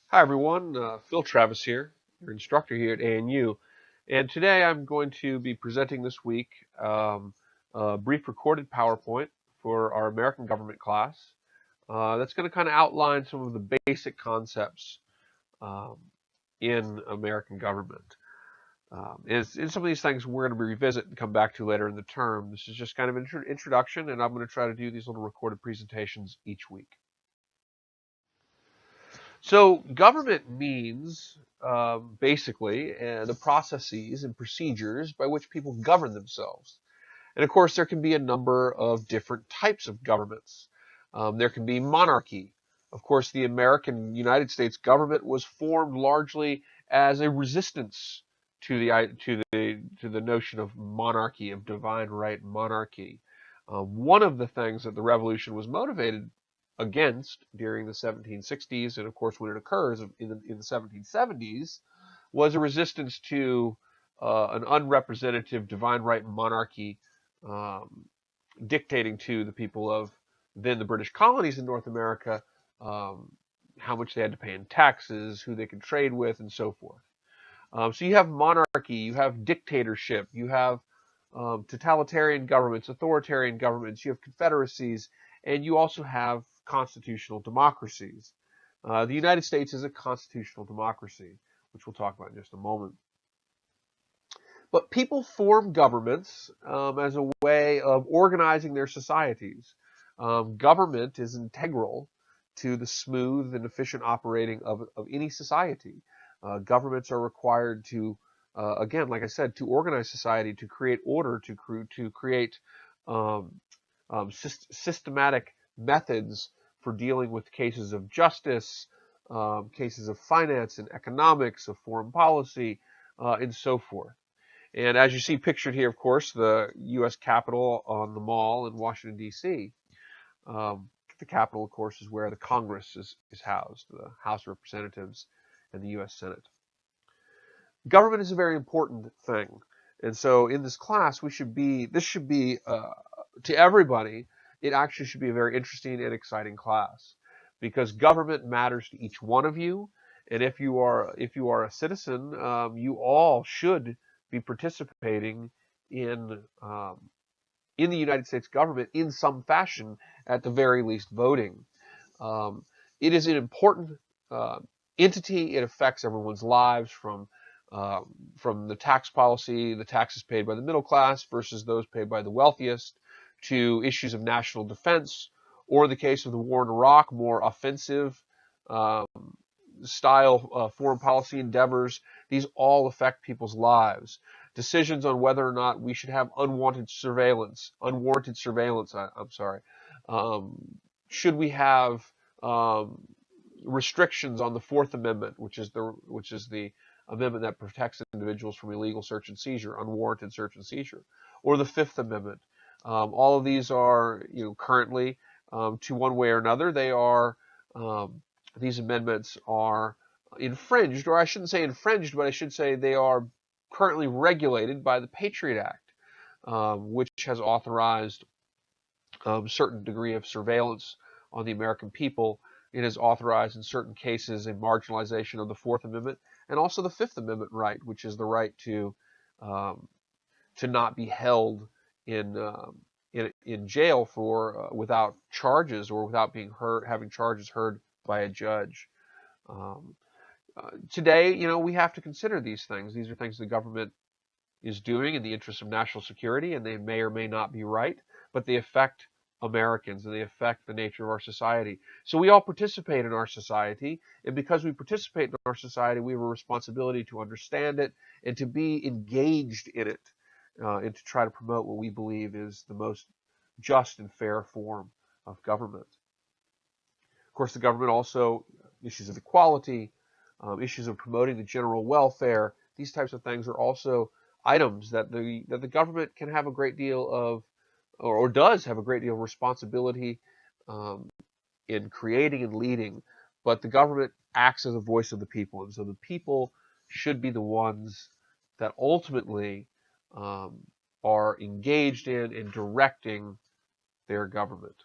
Hi everyone, Phil Travis here, your instructor here at ANU, and today I'm going to be presenting this week a brief recorded PowerPoint for our American government class that's going to kind of outline some of the basic concepts um, in American government. In some of these things we're going to revisit and come back to later in the term. This is just kind of an introduction, and I'm going to try to do these little recorded presentations each week. So government means basically the processes and procedures by which people govern themselves. And of course, there can be a number of different types of governments. There can be monarchy. Of course, the American United States government was formed largely as a resistance to the notion of monarchy, of divine right monarchy. One of the things that the revolution was motivated against during the 1760s, and of course when it occurs in the 1770s, was a resistance to an unrepresentative divine right monarchy um, dictating to the people of then the British colonies in North America um, how much they had to pay in taxes, who they could trade with, and so forth. So you have monarchy, you have dictatorship, you have totalitarian governments, authoritarian governments, you have confederacies, and you also have constitutional democracies. The United States is a constitutional democracy, which we'll talk about in just a moment. But people form governments as a way of organizing their societies. Government is integral to the smooth and efficient operating of any society. Governments are required to, again, like I said, to organize society, to create order, to create um, systematic methods for dealing with cases of justice, cases of finance and economics, of foreign policy, and so forth. And as you see pictured here, of course, the U.S. Capitol on the Mall in Washington, D.C. The Capitol, of course, is where the Congress is housed, the House of Representatives and the U.S. Senate. Government is a very important thing. And so in this class, this should be, to everybody, it actually should be a very interesting and exciting class because government matters to each one of you. And if you are a citizen, you all should be participating in um, in the United States government in some fashion, at the very least, voting. Um, it is an important uh, entity. It affects everyone's lives uh, from the tax policy, the taxes paid by the middle class versus those paid by the wealthiest, to issues of national defense, or in the case of the war in Iraq, more offensive um, style foreign policy endeavors. These all affect people's lives. Decisions on whether or not we should have unwarranted surveillance. I'm sorry. Um, should we have um, restrictions on the Fourth Amendment, which is the amendment that protects individuals from illegal search and seizure, unwarranted search and seizure, or the Fifth Amendment? All of these are, currently, to one way or another, um, these amendments are infringed, or I shouldn't say infringed, but I should say they are currently regulated by the Patriot Act, which has authorized certain degree of surveillance on the American people. It has authorized in certain cases a marginalization of the Fourth Amendment and also the Fifth Amendment right, which is the right um, to not be held in jail for without charges or without being heard, having charges heard by a judge. Um, Today, we have to consider these things. These are things the government is doing in the interest of national security, and they may or may not be right, but they affect Americans and they affect the nature of our society. So we all participate in our society, and because we participate in our society, we have a responsibility to understand it and to be engaged in it, and to try to promote what we believe is the most just and fair form of government. Of course, the government also issues of equality, issues of promoting the general welfare. These types of things are also items that the government can have a great deal of, or does have a great deal of responsibility um, in creating and leading. But the government acts as a voice of the people, and so the people should be the ones that ultimately um, are engaged in and directing their government.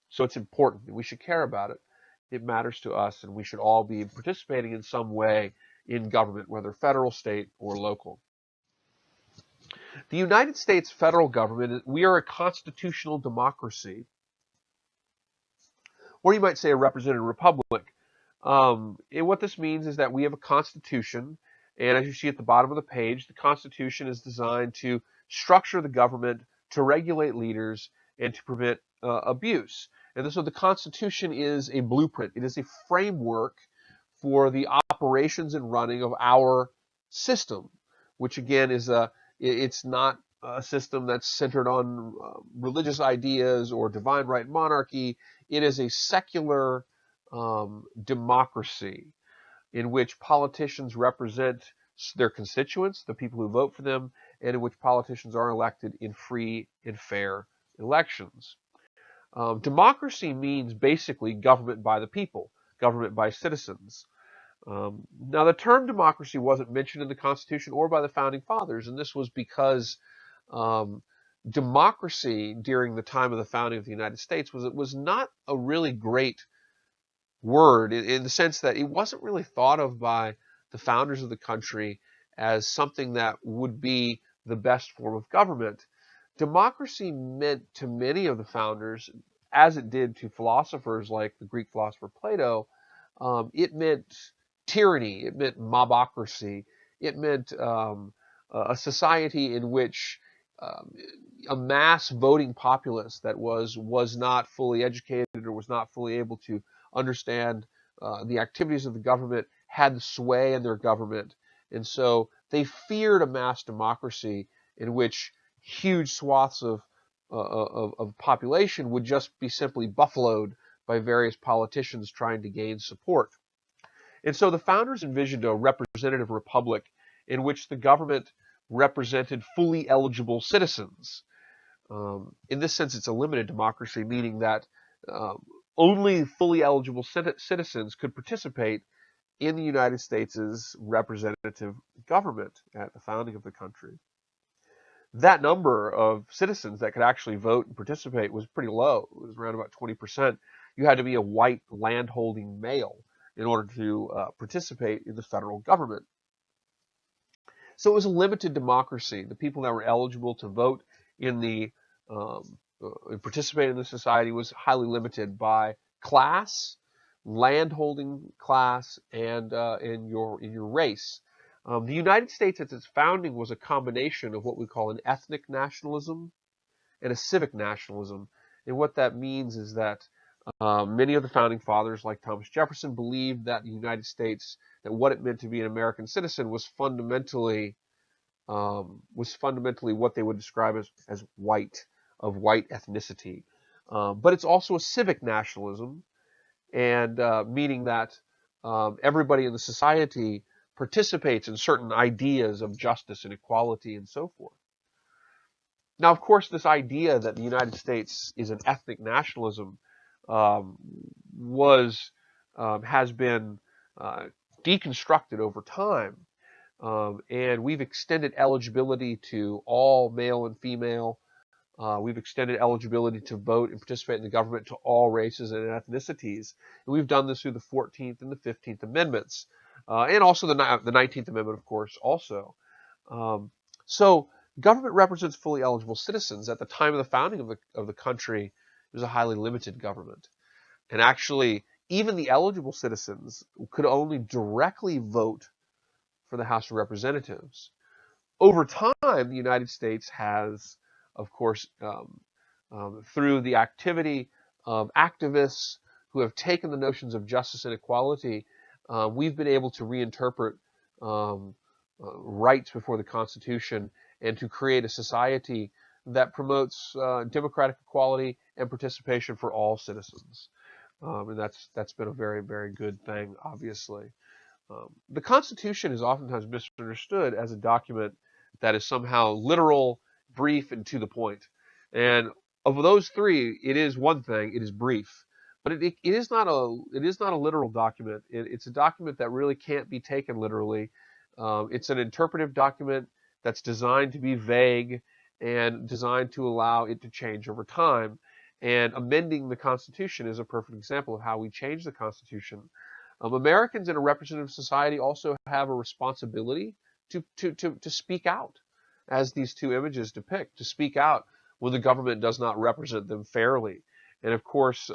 So it's important. We should care about it. it matters to us, and we should all be participating in some way in government, whether federal, state, or local. The United States federal government, we are a constitutional democracy, or you might say a representative republic. And what this means is that we have a constitution, and as you see at the bottom of the page, the Constitution is designed to structure the government, to regulate leaders, and to prevent abuse. And so the Constitution is a blueprint. It is a framework for the operations and running of our system, which again it's not a system that's centered on religious ideas or divine right monarchy. It is a secular democracy in which politicians represent their constituents, the people who vote for them, and in which politicians are elected in free and fair elections. Democracy means basically government by the people, government by citizens. Now, the term democracy wasn't mentioned in the Constitution or by the Founding Fathers, and this was because democracy during the time of the founding of the United States was not a really great word in the sense that it wasn't really thought of by the founders of the country as something that would be the best form of government. Democracy meant to many of the founders, as it did to philosophers like the Greek philosopher Plato, it meant tyranny, it meant mobocracy, it meant a society in which a mass voting populace that was not fully educated or was not fully able to understand the activities of the government had the sway in their government. And so they feared a mass democracy in which huge swaths of population would just be simply buffaloed by various politicians trying to gain support. And so the founders envisioned a representative republic in which the government represented fully eligible citizens. In this sense, it's a limited democracy, meaning that only fully eligible citizens could participate in the United States' representative government at the founding of the country. That number of citizens that could actually vote and participate was pretty low. It was around about 20%. You had to be a white landholding male in order to participate in the federal government. So it was a limited democracy. The people that were eligible to vote in the participate in the society was highly limited by class, landholding class, and in your race. The United States at its founding was a combination of what we call an ethnic nationalism and a civic nationalism. And what that means is that many of the founding fathers, like Thomas Jefferson, believed that the United States, that what it meant to be an American citizen was fundamentally what they would describe as white, of white ethnicity. But it's also a civic nationalism, and meaning that everybody in the society participates in certain ideas of justice and equality and so forth. Now, of course, this idea that the United States is an ethnic nationalism has been deconstructed over time, and we've extended eligibility to all male and female. We've extended eligibility to vote and participate in the government to all races and ethnicities, and we've done this through the 14th and the 15th Amendments, and also the 19th Amendment, of course, also. So government represents fully eligible citizens. At the time of the founding of the country, it was a highly limited government. And actually, even the eligible citizens could only directly vote for the House of Representatives. Over time, the United States has, of course, through the activity of activists who have taken the notions of justice and equality, we've been able to reinterpret rights before the Constitution and to create a society that promotes democratic equality and participation for all citizens. And that's been a very, very good thing, obviously. The Constitution is oftentimes misunderstood as a document that is somehow literal, brief, and to the point. And of those three, it is one thing, it is brief. But it is not a literal document. It's a document that really can't be taken literally. It's an interpretive document that's designed to be vague and designed to allow it to change over time. And amending the Constitution is a perfect example of how we change the Constitution. Americans in a representative society also have a responsibility to speak out, as these two images depict, to speak out when the government does not represent them fairly. And of course,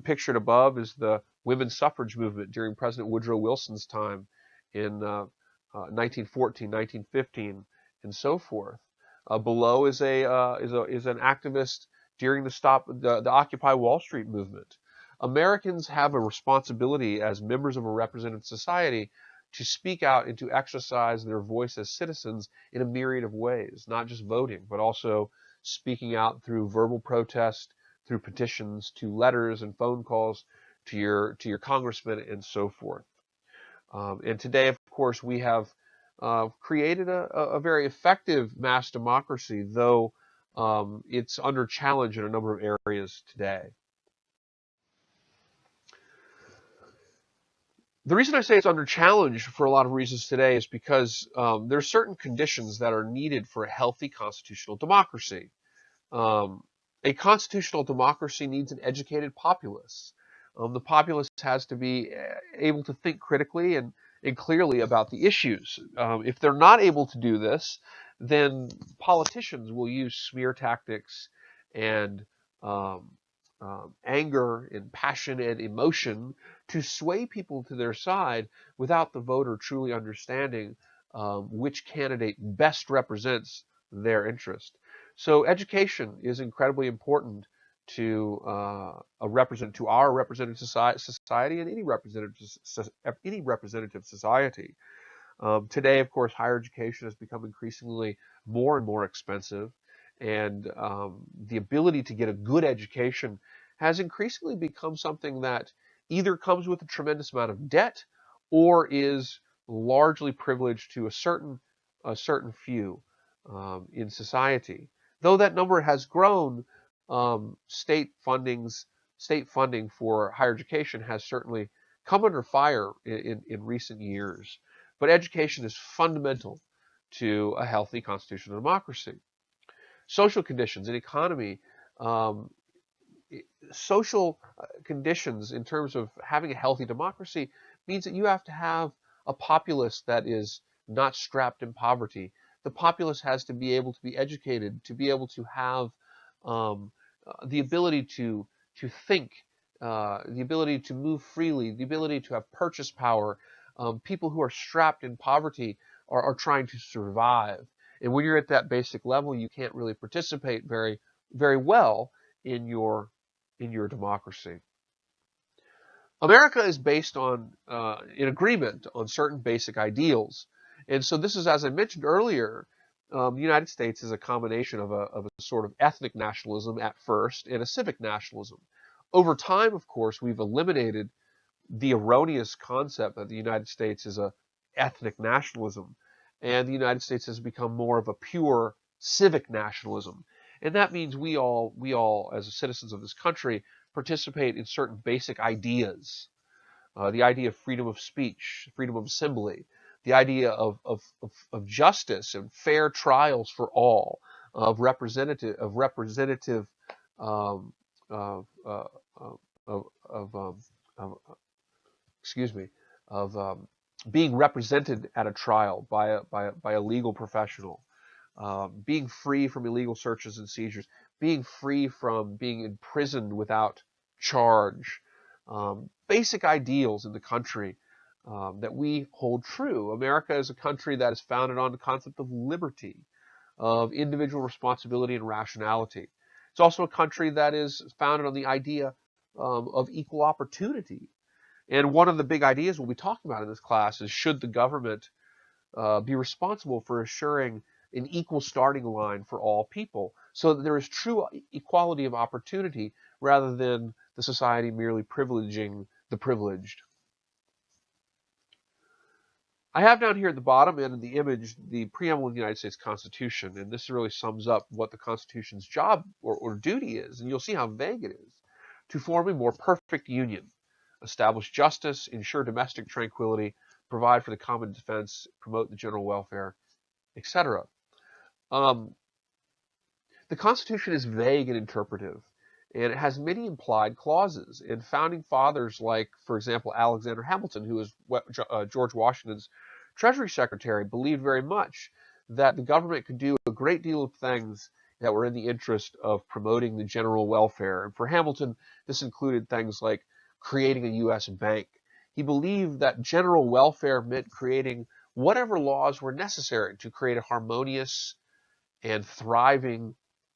pictured above is the women's suffrage movement during President Woodrow Wilson's time in 1914, 1915, and so forth. Below is an activist during the Occupy Wall Street movement. Americans have a responsibility as members of a representative society to speak out and to exercise their voice as citizens in a myriad of ways, not just voting, but also speaking out through verbal protest, through petitions, to letters and phone calls to your congressman, and so forth. And today, of course, we have created a very effective mass democracy, though it's under challenge in a number of areas today. The reason I say it's under challenge for a lot of reasons today is because there are certain conditions that are needed for a healthy constitutional democracy. A constitutional democracy needs an educated populace. The populace has to be able to think critically and clearly about the issues. If they're not able to do this, then politicians will use smear tactics and anger and passion and emotion to sway people to their side without the voter truly understanding which candidate best represents their interest. So education is incredibly important to our representative society and any representative society. Today, of course, higher education has become increasingly more and more expensive, and the ability to get a good education has increasingly become something that either comes with a tremendous amount of debt or is largely privileged to a certain few in society. Though that number has grown, state funding for higher education has certainly come under fire in recent years. But education is fundamental to a healthy constitutional democracy. Social conditions and economy, social conditions in terms of having a healthy democracy means that you have to have a populace that is not strapped in poverty. The populace has to be able to be educated, to be able to have the ability to think, the ability to move freely, the ability to have purchase power. People who are strapped in poverty are trying to survive. And when you're at that basic level, you can't really participate very, very well in your democracy. America is based on an agreement on certain basic ideals. And so this is, as I mentioned earlier, the United States is a combination of a sort of ethnic nationalism at first and a civic nationalism. Over time, of course, we've eliminated the erroneous concept that the United States is a ethnic nationalism, and the United States has become more of a pure civic nationalism. And that means we all, as citizens of this country, participate in certain basic ideas. The idea of freedom of speech, freedom of assembly, the idea of justice and fair trials for all, of representative being represented at a trial by a legal professional, being free from illegal searches and seizures, being free from being imprisoned without charge, basic ideals in the country that we hold true. America is a country that is founded on the concept of liberty, of individual responsibility and rationality. It's also a country that is founded on the idea of equal opportunity. And one of the big ideas we'll be talking about in this class is, should the government be responsible for assuring an equal starting line for all people, so that there is true equality of opportunity rather than the society merely privileging the privileged. I have down here at the bottom and in the image the preamble of the United States Constitution, and this really sums up what the Constitution's job or duty is, and you'll see how vague it is: to form a more perfect union, establish justice, ensure domestic tranquility, provide for the common defense, promote the general welfare, etc. The Constitution is vague and interpretive. and it has many implied clauses. And founding fathers like, for example, Alexander Hamilton, who was George Washington's Treasury Secretary, believed very much that the government could do a great deal of things that were in the interest of promoting the general welfare. And for Hamilton, this included things like creating a U.S. bank. He believed that general welfare meant creating whatever laws were necessary to create a harmonious and thriving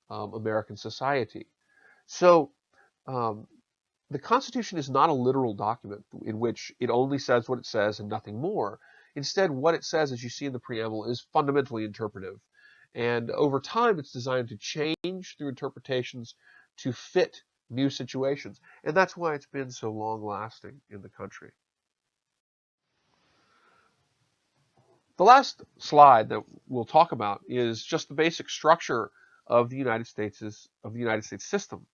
American society. So um, the Constitution is not a literal document in which it only says what it says and nothing more. Instead, what it says, as you see in the preamble, is fundamentally interpretive. And over time, it's designed to change through interpretations to fit new situations. And that's why it's been so long-lasting in the country. The last slide that we'll talk about is just the basic structure of the United States system.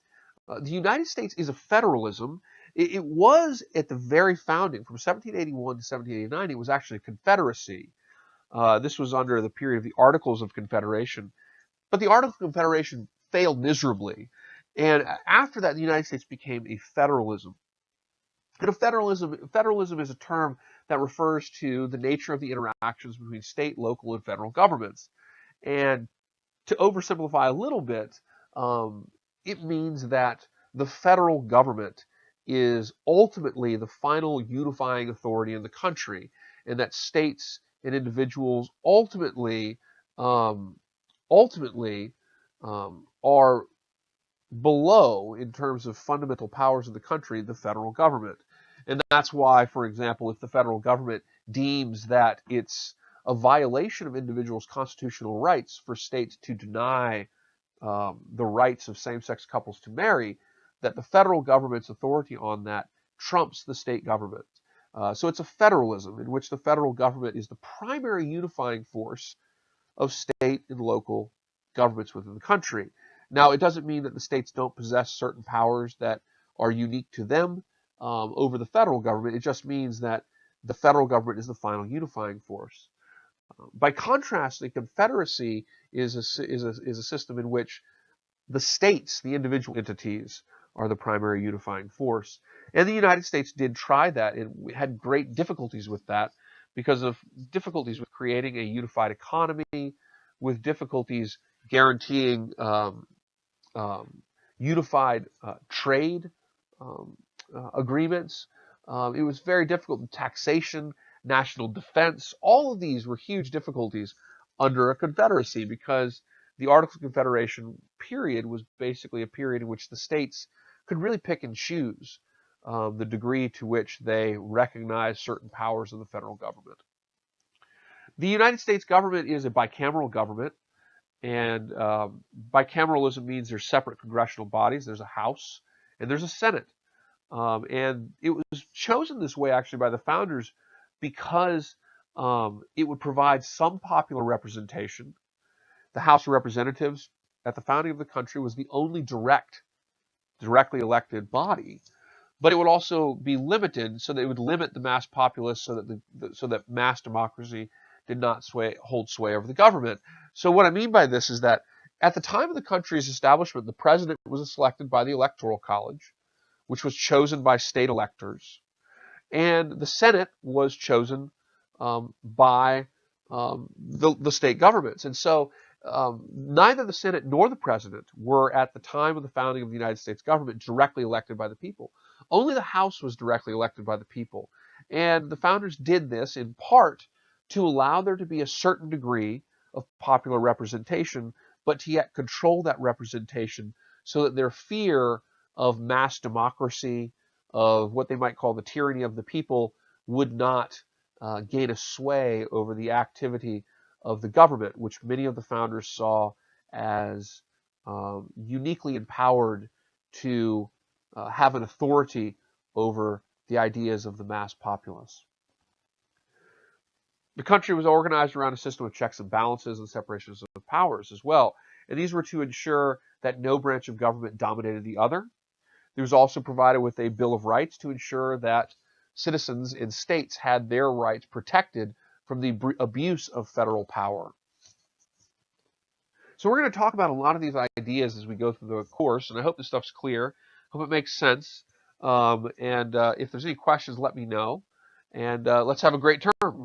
The United States is a federalism. It was at the very founding, from 1781 to 1789, it was actually a confederacy. This was under the period of the Articles of Confederation. But the Articles of Confederation failed miserably. And after that, the United States became a federalism. And federalism is a term that refers to the nature of the interactions between state, local, and federal governments. And to oversimplify a little bit, it means that the federal government is ultimately the final unifying authority in the country, and that states and individuals ultimately are below, in terms of fundamental powers of the country, the federal government. And that's why, for example, if the federal government deems that it's a violation of individuals' constitutional rights for states to deny the rights of same-sex couples to marry, that the federal government's authority on that trumps the state government. So it's a federalism in which the federal government is the primary unifying force of state and local governments within the country. Now, it doesn't mean that the states don't possess certain powers that are unique to them over the federal government. It just means that the federal government is the final unifying force. By contrast, the Confederacy is a system in which the states, the individual entities, are the primary unifying force. And the United States did try that. It had great difficulties with that because of difficulties with creating a unified economy, with difficulties guaranteeing unified trade agreements. It was very difficult. Taxation, national defense, all of these were huge difficulties under a confederacy because the Articles of Confederation period was basically a period in which the states could really pick and choose the degree to which they recognize certain powers of the federal government. The United States government is a bicameral government, and bicameralism means there's separate congressional bodies. There's a House and there's a Senate. And it was chosen this way actually by the founders because it would provide some popular representation. The House of Representatives at the founding of the country was the only directly elected body, but it would also be limited, so that it would limit the mass populace, so that mass democracy did not hold sway over the government. So what I mean by this is that at the time of the country's establishment, the president was selected by the Electoral College, which was chosen by state electors, and the Senate was chosen by the state governments. And so neither the Senate nor the president were, at the time of the founding of the United States government, directly elected by the people. Only the House was directly elected by the people. And the founders did this in part to allow there to be a certain degree of popular representation, but to yet control that representation so that their fear of mass democracy, of what they might call the tyranny of the people, would not gain a sway over the activity of the government, which many of the founders saw as uniquely empowered to have an authority over the ideas of the mass populace. The country was organized around a system of checks and balances and separations of powers as well. And these were to ensure that no branch of government dominated the other. There was also provided with a Bill of Rights to ensure that citizens in states had their rights protected from the abuse of federal power. So we're going to talk about a lot of these ideas as we go through the course, and I hope this stuff's clear. Hope it makes sense. And if there's any questions, let me know. And let's have a great term.